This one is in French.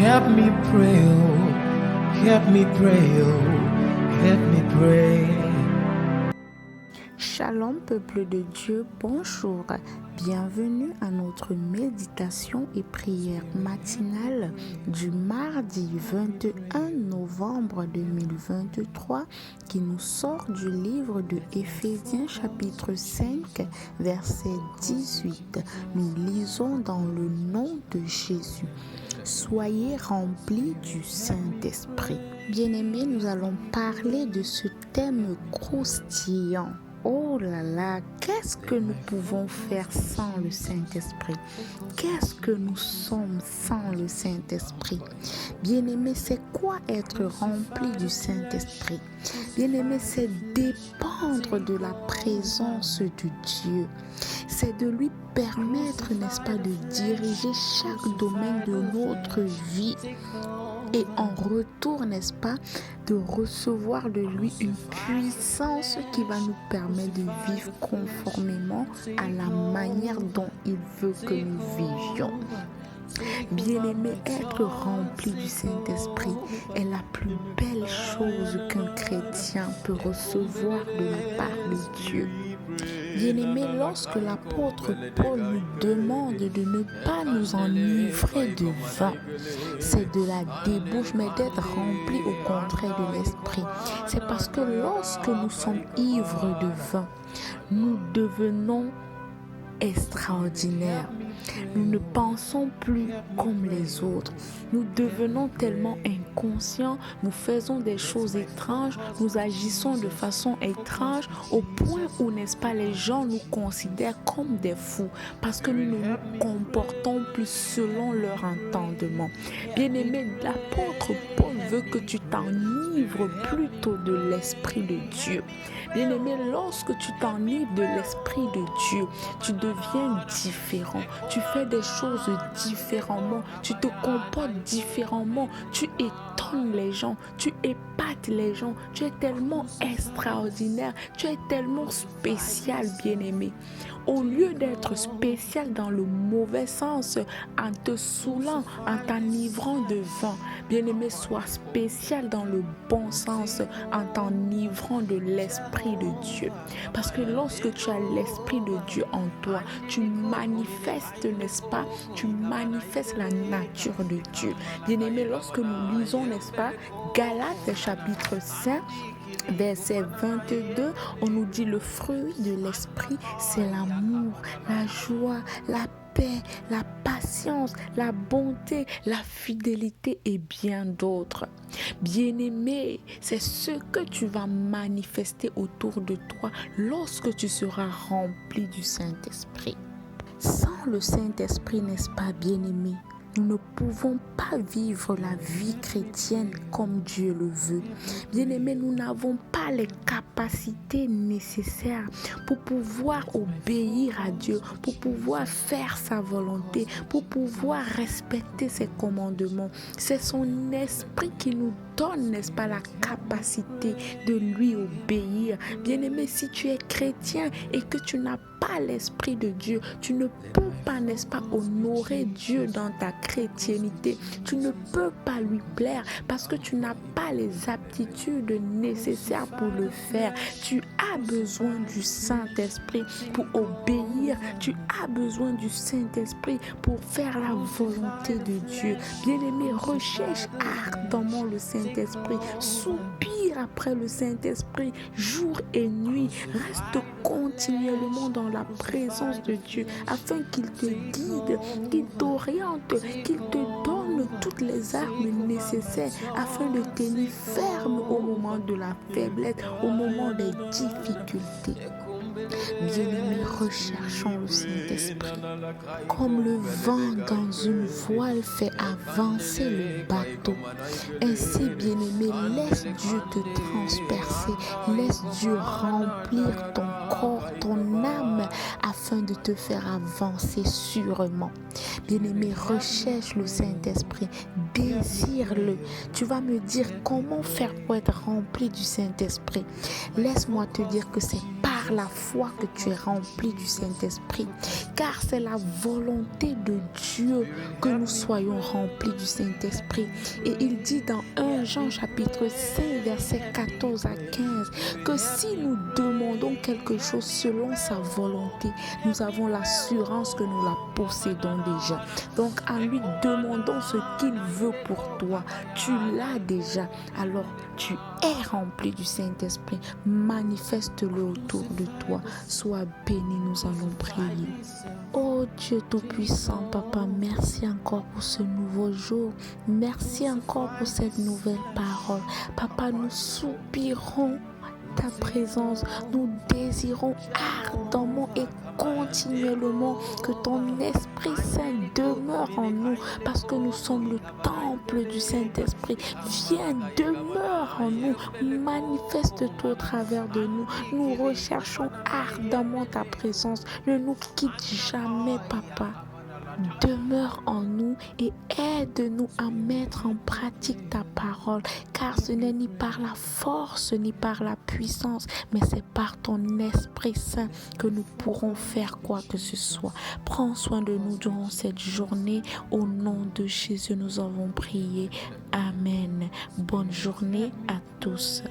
Help me pray, oh, help me pray, oh, help me pray. Shalom peuple de Dieu, bonjour, bienvenue à notre méditation et prière matinale du mardi 21 novembre 2023 qui nous sort du livre de Éphésiens chapitre 5 verset 18. Nous lisons dans le nom de Jésus. Soyez remplis du Saint-Esprit. Bien-aimés, nous allons parler de ce thème croustillant. Oh là là, qu'est-ce que nous pouvons faire sans le Saint-Esprit? Qu'est-ce que nous sommes sans le Saint-Esprit? Bien-aimé, c'est quoi être rempli du Saint-Esprit? Bien-aimé, c'est dépendre de la présence de Dieu. C'est de lui permettre, n'est-ce pas, de diriger chaque domaine de notre vie. Et en retour, n'est-ce pas, de recevoir de lui une puissance qui va nous permettre de vivre conformément à la manière dont il veut que nous vivions. Bien-aimé, être rempli du Saint-Esprit est la plus belle chose qu'un chrétien peut recevoir de la part de Dieu. Bien-aimé, lorsque l'apôtre Paul nous demande de ne pas nous enivrer de vin, c'est de la débauche, mais d'être rempli au contraire de l'esprit. C'est parce que lorsque nous sommes ivres de vin, nous devenons extraordinaires. Nous ne pensons plus comme les autres. Nous devenons tellement inconscients, nous faisons des choses étranges, nous agissons de façon étrange au point où, n'est-ce pas, les gens nous considèrent comme des fous parce que nous ne nous comportons plus selon leur entendement. Bien-aimé, l'apôtre Paul veut que tu t'enivres plutôt de l'Esprit de Dieu. Bien-aimé, lorsque tu t'enivres de l'Esprit de Dieu, tu deviens différent. Tu fais des choses différemment, tu te comportes différemment, tu étonnes les gens, tu épates les gens, tu es tellement extraordinaire, tu es tellement spécial, bien-aimé. Au lieu d'être spécial dans le mauvais sens, en te saoulant, en t'enivrant de vin, bien-aimé, sois spécial dans le bon sens, en t'enivrant de l'Esprit de Dieu. Parce que lorsque tu as l'Esprit de Dieu en toi, tu manifestes, n'est-ce pas, tu manifestes la nature de Dieu. Bien-aimé, lorsque nous lisons, n'est-ce pas, Galates chapitre 5, verset 22, on nous dit le fruit de l'esprit, c'est l'amour, la joie, la paix, la patience, la bonté, la fidélité et bien d'autres. Bien-aimé, c'est ce que tu vas manifester autour de toi lorsque tu seras rempli du Saint-Esprit. Sans le Saint-Esprit, n'est-ce pas, bien-aimé? Nous ne pouvons pas vivre la vie chrétienne comme Dieu le veut. Bien-aimés, nous n'avons pas les capacités nécessaires pour pouvoir obéir à Dieu, pour pouvoir faire sa volonté, pour pouvoir respecter ses commandements. C'est son esprit qui nous donne, n'est-ce pas, la capacité de lui obéir. Bien-aimé, si tu es chrétien et que tu n'as pas l'esprit de Dieu, tu ne peux pas, n'est-ce pas, honorer Dieu dans ta chrétienté. Tu ne peux pas lui plaire parce que tu n'as pas les aptitudes nécessaires pour le faire. Tu as besoin du Saint-Esprit pour obéir. Tu as besoin du Saint-Esprit pour faire la volonté de Dieu. Bien-aimé, recherche ardemment le Saint-Esprit. Soupire après le Saint-Esprit jour et nuit. Reste continuellement dans la présence de Dieu afin qu'il te guide, qu'il t'oriente, qu'il te donne toutes les armes nécessaires afin de tenir ferme au moment de la faiblesse, au moment des difficultés. Bien-aimés, recherchons le Saint-Esprit. Comme le vent dans une voile fait avancer le bateau, ainsi, bien-aimé, laisse Dieu te transpercer, laisse Dieu remplir ton corps, ton âme, afin de te faire avancer sûrement. Bien-aimé, recherche le Saint-Esprit, désire-le. Tu vas me dire comment faire pour être rempli du Saint-Esprit. Laisse-moi te dire que c'est par par la foi que tu es rempli du Saint-Esprit. Car c'est la volonté de Dieu que nous soyons remplis du Saint-Esprit. Et il dit dans 1 Jean chapitre 5, versets 14 à 15, que si nous demandons quelque chose selon sa volonté, nous avons l'assurance que nous la possédons déjà. Donc en lui demandons ce qu'il veut pour toi. Tu l'as déjà. Alors tu es rempli du Saint-Esprit. Manifeste-le autour de toi. Sois béni, nous allons prier. Oh Dieu Tout-Puissant, Papa, merci encore pour ce nouveau jour. Merci encore pour cette nouvelle parole. Papa, nous soupirons ta présence. Nous désirons ardemment et continuellement que ton Esprit Saint demeure en nous parce que nous sommes le temple du Saint-Esprit. Viens, demeure en nous, manifeste-toi au travers de nous. Nous recherchons ardemment ta présence. Ne nous quitte jamais, Papa. Demeure en nous et aide-nous à mettre en pratique ta parole, car ce n'est ni par la force ni par la puissance, mais c'est par ton Esprit Saint que nous pourrons faire quoi que ce soit. Prends soin de nous durant cette journée. Au nom de Jésus, nous avons prié. Amen. Bonne journée à tous.